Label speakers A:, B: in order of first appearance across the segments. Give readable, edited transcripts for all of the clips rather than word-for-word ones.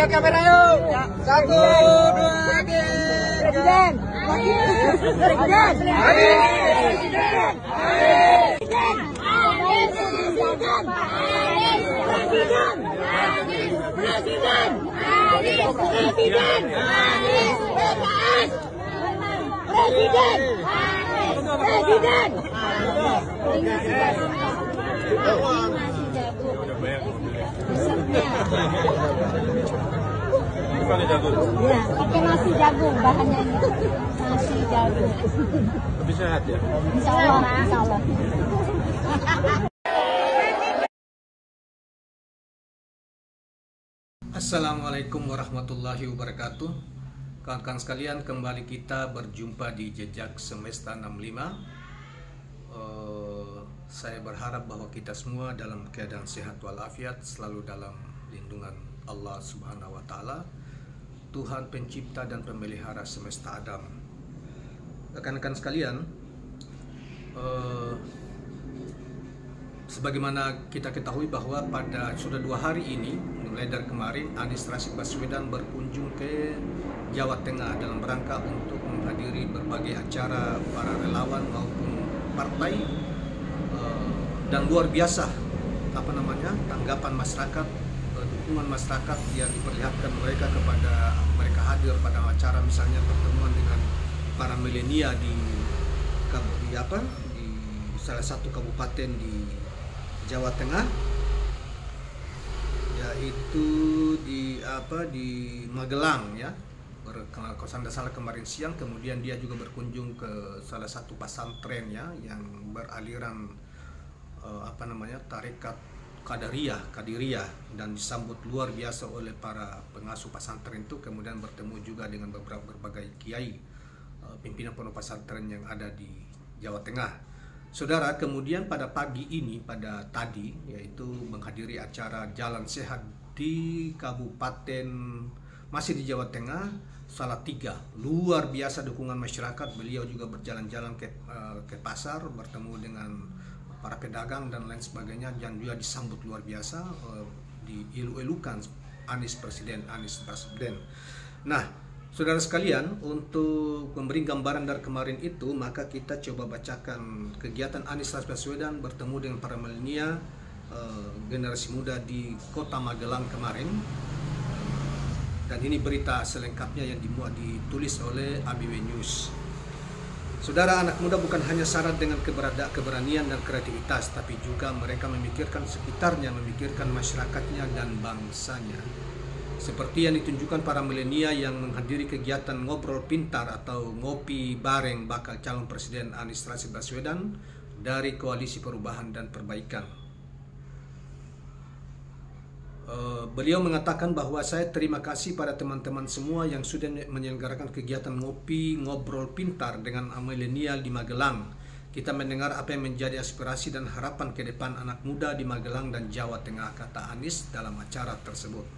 A: lihat kamera yuk. 1, 2, 3.
B: Ya, pakai nasi jagung bahannya ini. Nasi jagung.
A: Lebih sehat ya?
B: Insya Allah, insya Allah.
C: Assalamualaikum warahmatullahi wabarakatuh. Kawan-kawan sekalian, kembali kita berjumpa di Jejak Semesta 65. Saya berharap bahwa kita semua dalam keadaan sehat walafiat, selalu dalam lindungan Allah Subhanahu wa Ta'ala, Tuhan pencipta dan pemelihara semesta Adam. Rekan-rekan sekalian, sebagaimana kita ketahui bahwa pada sudah 2 hari ini, mulai dari kemarin, Anies Rashid Baswedan berkunjung ke Jawa Tengah dalam rangka untuk menghadiri berbagai acara para relawan maupun partai, dan luar biasa tanggapan masyarakat, dukungan masyarakat yang diperlihatkan mereka kepada mereka hadir pada acara, misalnya pertemuan dengan para milenial di salah satu kabupaten di Jawa Tengah, yaitu di Magelang ya. Kalau saya tidak salah kemarin siang. Kemudian dia juga berkunjung ke salah satu pesantren ya yang beraliran tarekat Qadiriyah, dan disambut luar biasa oleh para pengasuh pesantren itu. Kemudian bertemu juga dengan berbagai kiai, pimpinan pondok pesantren yang ada di Jawa Tengah. Saudara, kemudian pada pagi ini, tadi, yaitu menghadiri acara Jalan Sehat di Kabupaten masih di Jawa Tengah, Salatiga. Luar biasa dukungan masyarakat. Beliau juga berjalan-jalan ke pasar, bertemu dengan para pedagang dan lain sebagainya, dan juga disambut luar biasa, dielu-elukan Anies Baswedan. Nah, saudara sekalian, untuk memberi gambaran dari kemarin itu, maka kita coba bacakan kegiatan Anies Baswedan bertemu dengan para milenial, generasi muda di Kota Magelang kemarin. Dan ini berita selengkapnya yang ditulis oleh ABW News. Saudara, anak muda bukan hanya syarat dengan keberanian dan kreativitas, tapi juga mereka memikirkan sekitarnya, memikirkan masyarakatnya dan bangsanya. Seperti yang ditunjukkan para milenial yang menghadiri kegiatan ngobrol pintar atau ngopi bareng bakal calon presiden Anies Rashid Baswedan dari Koalisi Perubahan dan Perbaikan. Beliau mengatakan bahwa saya terima kasih pada teman-teman semua yang sudah menyelenggarakan kegiatan ngopi ngobrol pintar dengan milenial di Magelang. Kita mendengar apa yang menjadi aspirasi dan harapan ke depan anak muda di Magelang dan Jawa Tengah, kata Anies dalam acara tersebut.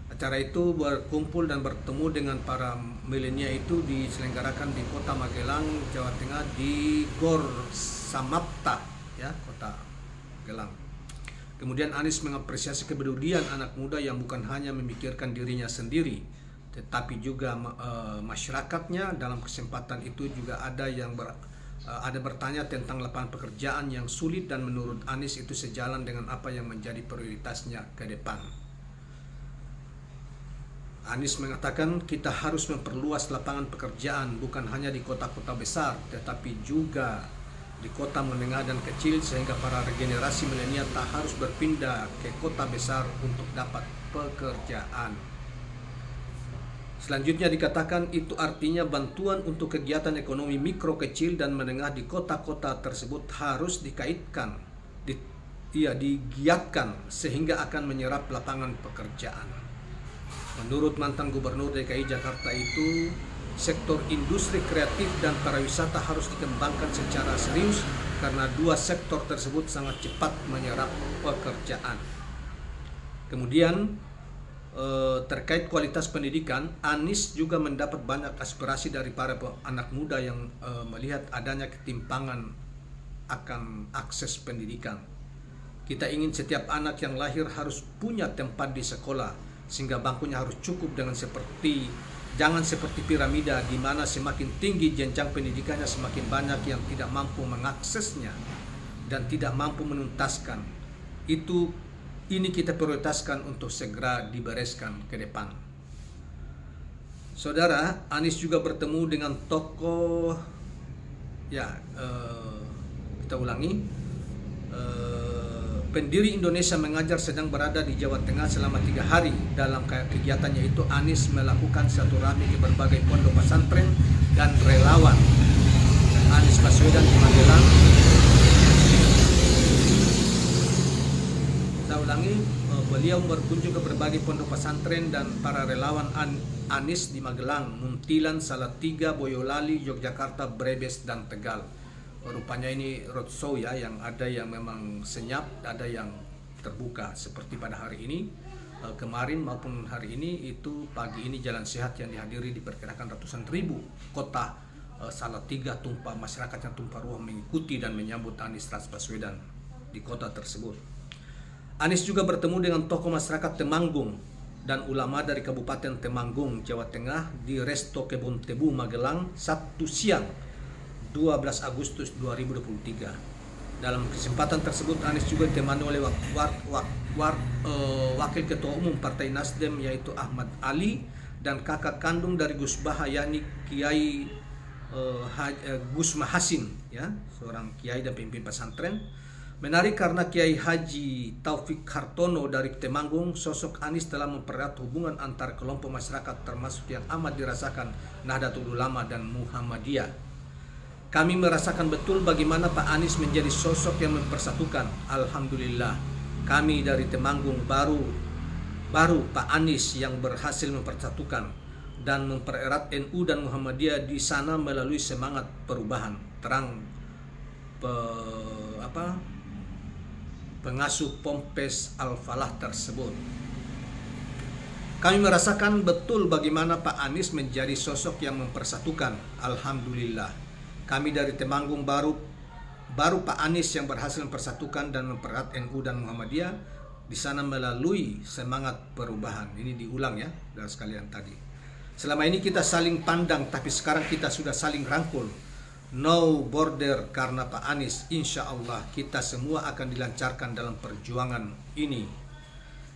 C: Acara itu berkumpul dan bertemu dengan para milenial itu diselenggarakan di Kota Magelang, Jawa Tengah, di Gor Samapta, ya, Kota Magelang. Kemudian Anies mengapresiasi kepedulian anak muda yang bukan hanya memikirkan dirinya sendiri, tetapi juga masyarakatnya. Dalam kesempatan itu juga ada yang bertanya tentang lapangan pekerjaan yang sulit, dan menurut Anies itu sejalan dengan apa yang menjadi prioritasnya ke depan. Anies mengatakan kita harus memperluas lapangan pekerjaan bukan hanya di kota-kota besar, tetapi juga di kota menengah dan kecil, sehingga para generasi milenial tak harus berpindah ke kota besar untuk dapat pekerjaan. Selanjutnya dikatakan itu artinya bantuan untuk kegiatan ekonomi mikro, kecil, dan menengah di kota-kota tersebut harus digiatkan sehingga akan menyerap lapangan pekerjaan. Menurut mantan Gubernur DKI Jakarta itu, sektor industri kreatif dan pariwisata harus dikembangkan secara serius karena dua sektor tersebut sangat cepat menyerap pekerjaan. Kemudian terkait kualitas pendidikan, Anies juga mendapat banyak aspirasi dari para anak muda yang melihat adanya ketimpangan akan akses pendidikan. Kita ingin setiap anak yang lahir harus punya tempat di sekolah, sehingga bangkunya harus cukup dengan jangan seperti piramida di mana semakin tinggi jenjang pendidikannya semakin banyak yang tidak mampu mengaksesnya dan tidak mampu menuntaskan. Ini kita prioritaskan untuk segera dibereskan ke depan. Saudara, Anies juga bertemu dengan tokoh kita ulangi, pendiri Indonesia Mengajar sedang berada di Jawa Tengah selama 3 hari. Dalam kegiatannya itu Anies melakukan silaturahmi ke berbagai pondok pesantren dan relawan. Anies Baswedan di Magelang. Saya ulangi, beliau berkunjung ke berbagai pondok pesantren dan para relawan Anies di Magelang, Muntilan, Salatiga, Boyolali, Yogyakarta, Brebes, dan Tegal. Rupanya ini roadshow ya, yang ada yang memang senyap, ada yang terbuka seperti pada hari ini, kemarin maupun hari ini. Itu pagi ini jalan sehat yang dihadiri diperkirakan ratusan ribu. Kota Salatiga tumpah, masyarakatnya tumpah ruah mengikuti dan menyambut Anies Baswedan di kota tersebut. Anies juga bertemu dengan tokoh masyarakat Temanggung dan ulama dari Kabupaten Temanggung, Jawa Tengah di Resto Kebun Tebu, Magelang, Sabtu siang 12 Agustus 2023. Dalam kesempatan tersebut Anies juga ditemani oleh Wakil Ketua Umum Partai Nasdem yaitu Ahmad Ali dan kakak kandung dari Gus Baha yakni Kiai Gus Mahasin, ya, seorang kiai dan pemimpin pesantren. Menarik karena Kiai Haji Taufik Hartono dari Temanggung, sosok Anies telah mempererat hubungan antar kelompok masyarakat termasuk yang amat dirasakan Nahdlatul Ulama dan Muhammadiyah. Kami merasakan betul bagaimana Pak Anies menjadi sosok yang mempersatukan. Alhamdulillah, kami dari Temanggung baru Pak Anies yang berhasil mempersatukan dan mempererat NU dan Muhammadiyah di sana melalui semangat perubahan. Terang pengasuh Ponpes Al-Falah tersebut. Kami merasakan betul bagaimana Pak Anies menjadi sosok yang mempersatukan. Alhamdulillah. Kami dari Temanggung baru Pak Anies yang berhasil mempersatukan dan mempererat NU dan Muhammadiyah di sana melalui semangat perubahan. Ini diulang ya, saudara sekalian tadi. Selama ini kita saling pandang, tapi sekarang kita sudah saling rangkul. No border karena Pak Anies. Insya Allah kita semua akan dilancarkan dalam perjuangan ini.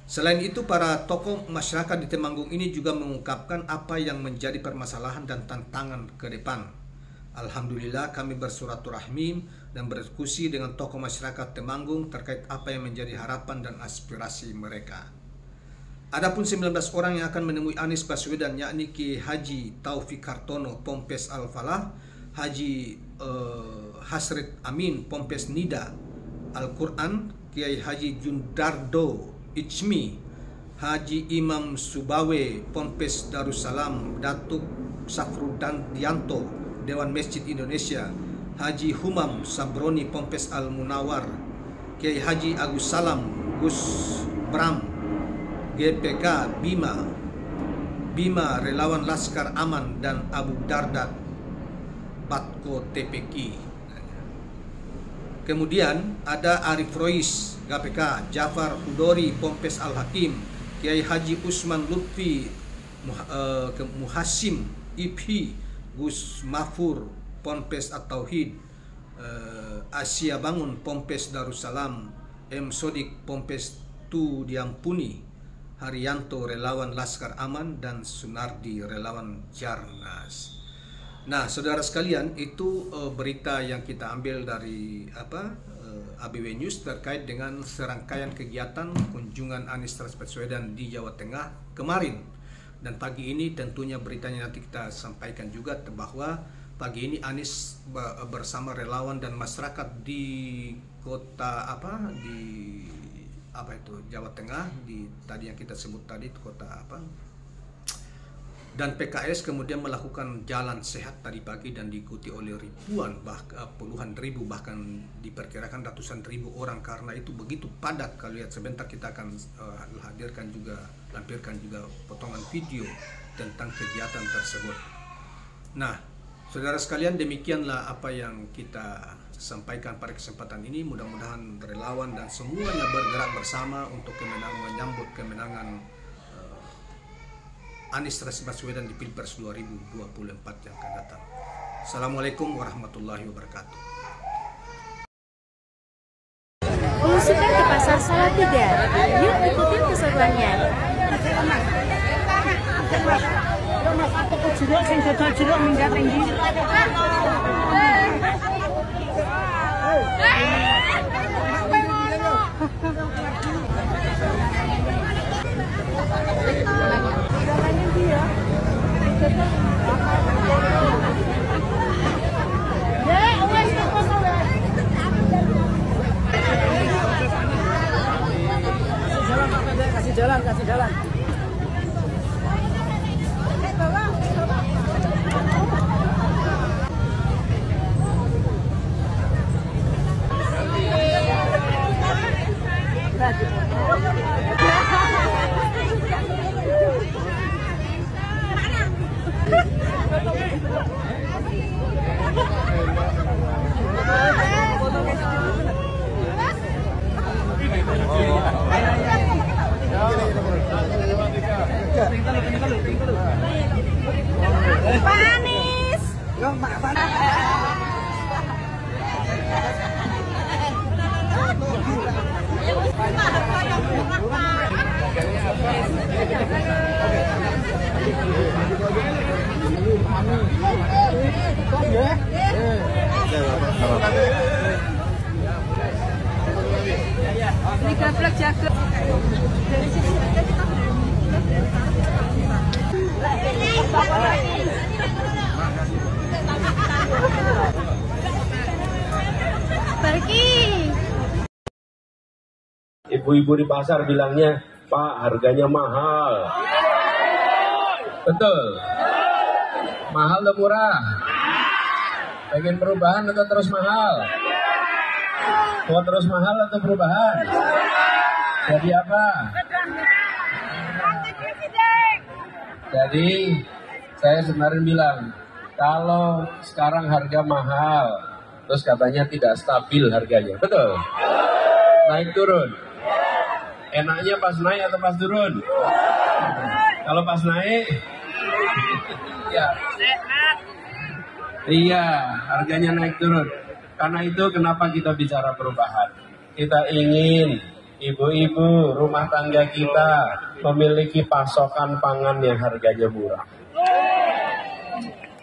C: Selain itu, para tokoh masyarakat di Temanggung ini juga mengungkapkan apa yang menjadi permasalahan dan tantangan ke depan. Alhamdulillah kami bersilaturahmi dan berdiskusi dengan tokoh masyarakat Temanggung terkait apa yang menjadi harapan dan aspirasi mereka. Adapun 19 orang yang akan menemui Anies Baswedan yakni Kiai Haji Taufik Hartono Ponpes Al-Falah, Haji Hasrid Amin Ponpes Nida Al-Quran, Kiai Haji Jundardo Ichmi, Haji Imam Subawe Ponpes Darussalam, Datuk Safrudan Dianto Dewan Masjid Indonesia, Haji Humam Sabroni Ponpes Al-Munawar, Kiai Haji Agus Salam Gus Bram GPK Bima Relawan Laskar Aman dan Abu Darda Patko TPQ. Kemudian ada Arif Rois GPK, Jafar Hudori Ponpes Al-Hakim, Kiai Haji Usman Lutfi Muhasim IPI, Gus Mahfur Ponpes At-Tauhid, Asia Bangun Ponpes Darussalam, M. Sodik Ponpes Tu Diampuni, Haryanto Relawan Laskar Aman, dan Sunardi Relawan Jarnas. Nah, saudara sekalian, itu berita yang kita ambil dari ABW News terkait dengan serangkaian kegiatan kunjungan Anies Baswedan di Jawa Tengah kemarin. Dan pagi ini tentunya beritanya nanti kita sampaikan juga bahwa pagi ini Anies bersama relawan dan masyarakat di kota Jawa Tengah, di tadi yang kita sebut tadi kota dan PKS kemudian melakukan jalan sehat tadi pagi dan diikuti oleh ribuan puluhan ribu, bahkan diperkirakan ratusan ribu orang. Karena itu begitu padat. Kalau lihat sebentar kita akan lampirkan juga potongan video tentang kegiatan tersebut. Nah, saudara sekalian, demikianlah apa yang kita sampaikan pada kesempatan ini. Mudah-mudahan relawan dan semuanya bergerak bersama untuk menyambut kemenangan Anies Baswedan di Pilpres 2024 yang akan datang. Assalamualaikum warahmatullahi wabarakatuh.
B: Belusukan ke Pasar Salatiga. Yuk ikutin keseruannya.
A: Kasih jalan.
B: Pak Anies. Ini gaplek jaga. Dari sisi aja kita pergi.
D: Ibu-ibu di pasar bilangnya, Pak, harganya mahal. Betul? Mahal atau murah? Pengen perubahan atau terus mahal? Mau terus mahal atau perubahan? Jadi apa? Jadi saya sebenarnya bilang, kalau sekarang harga mahal, terus katanya tidak stabil harganya, betul? Naik turun. Enaknya pas naik atau pas turun? Kalau pas naik, ya. Iya, harganya naik turun. Karena itu kenapa kita bicara perubahan. Kita ingin ibu-ibu rumah tangga kita memiliki pasokan pangan yang harganya murah.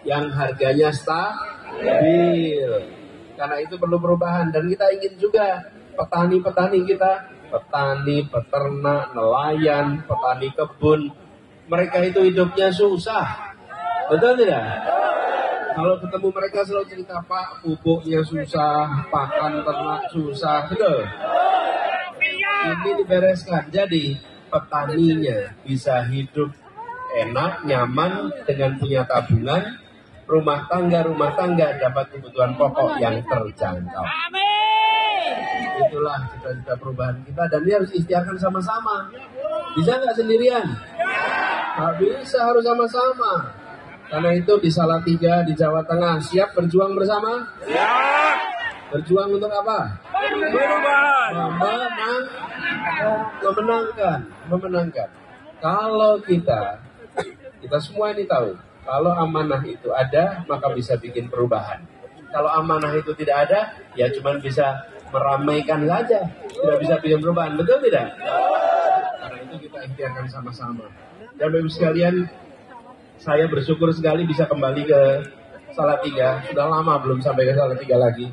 D: Yang harganya stabil. Karena itu perlu perubahan. Dan kita ingin juga petani-petani kita, petani, peternak, nelayan, petani kebun, mereka itu hidupnya susah. Betul tidak? Kalau ketemu mereka selalu cerita, Pak, pupuknya susah, pakan ternak susah, betul? Ini dibereskan, jadi petaninya bisa hidup enak, nyaman, dengan punya tabungan, rumah tangga dapat kebutuhan pokok yang terjangkau. Itulah cita-cita perubahan kita, dan ini harus ikhtiarkan sama-sama. Bisa nggak sendirian? Nggak bisa, harus sama-sama. Karena itu di Salatiga, di Jawa Tengah, siap berjuang bersama? Siap! Berjuang untuk apa? Perubahan! Memenangkan. Kalau kita semua ini tahu, kalau amanah itu ada, maka bisa bikin perubahan. Kalau amanah itu tidak ada, ya cuma bisa meramaikan saja, tidak bisa bikin perubahan, betul tidak? Karena itu kita ikhtiarkan sama-sama. Dan Bapak sekalian, saya bersyukur sekali bisa kembali ke Salatiga. Sudah lama belum sampai ke Salatiga lagi.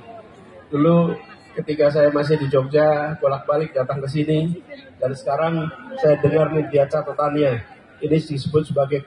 D: Dulu ketika saya masih di Jogja, bolak-balik datang ke sini. Dan sekarang saya dengar nih dia catatannya. Ini disebut sebagai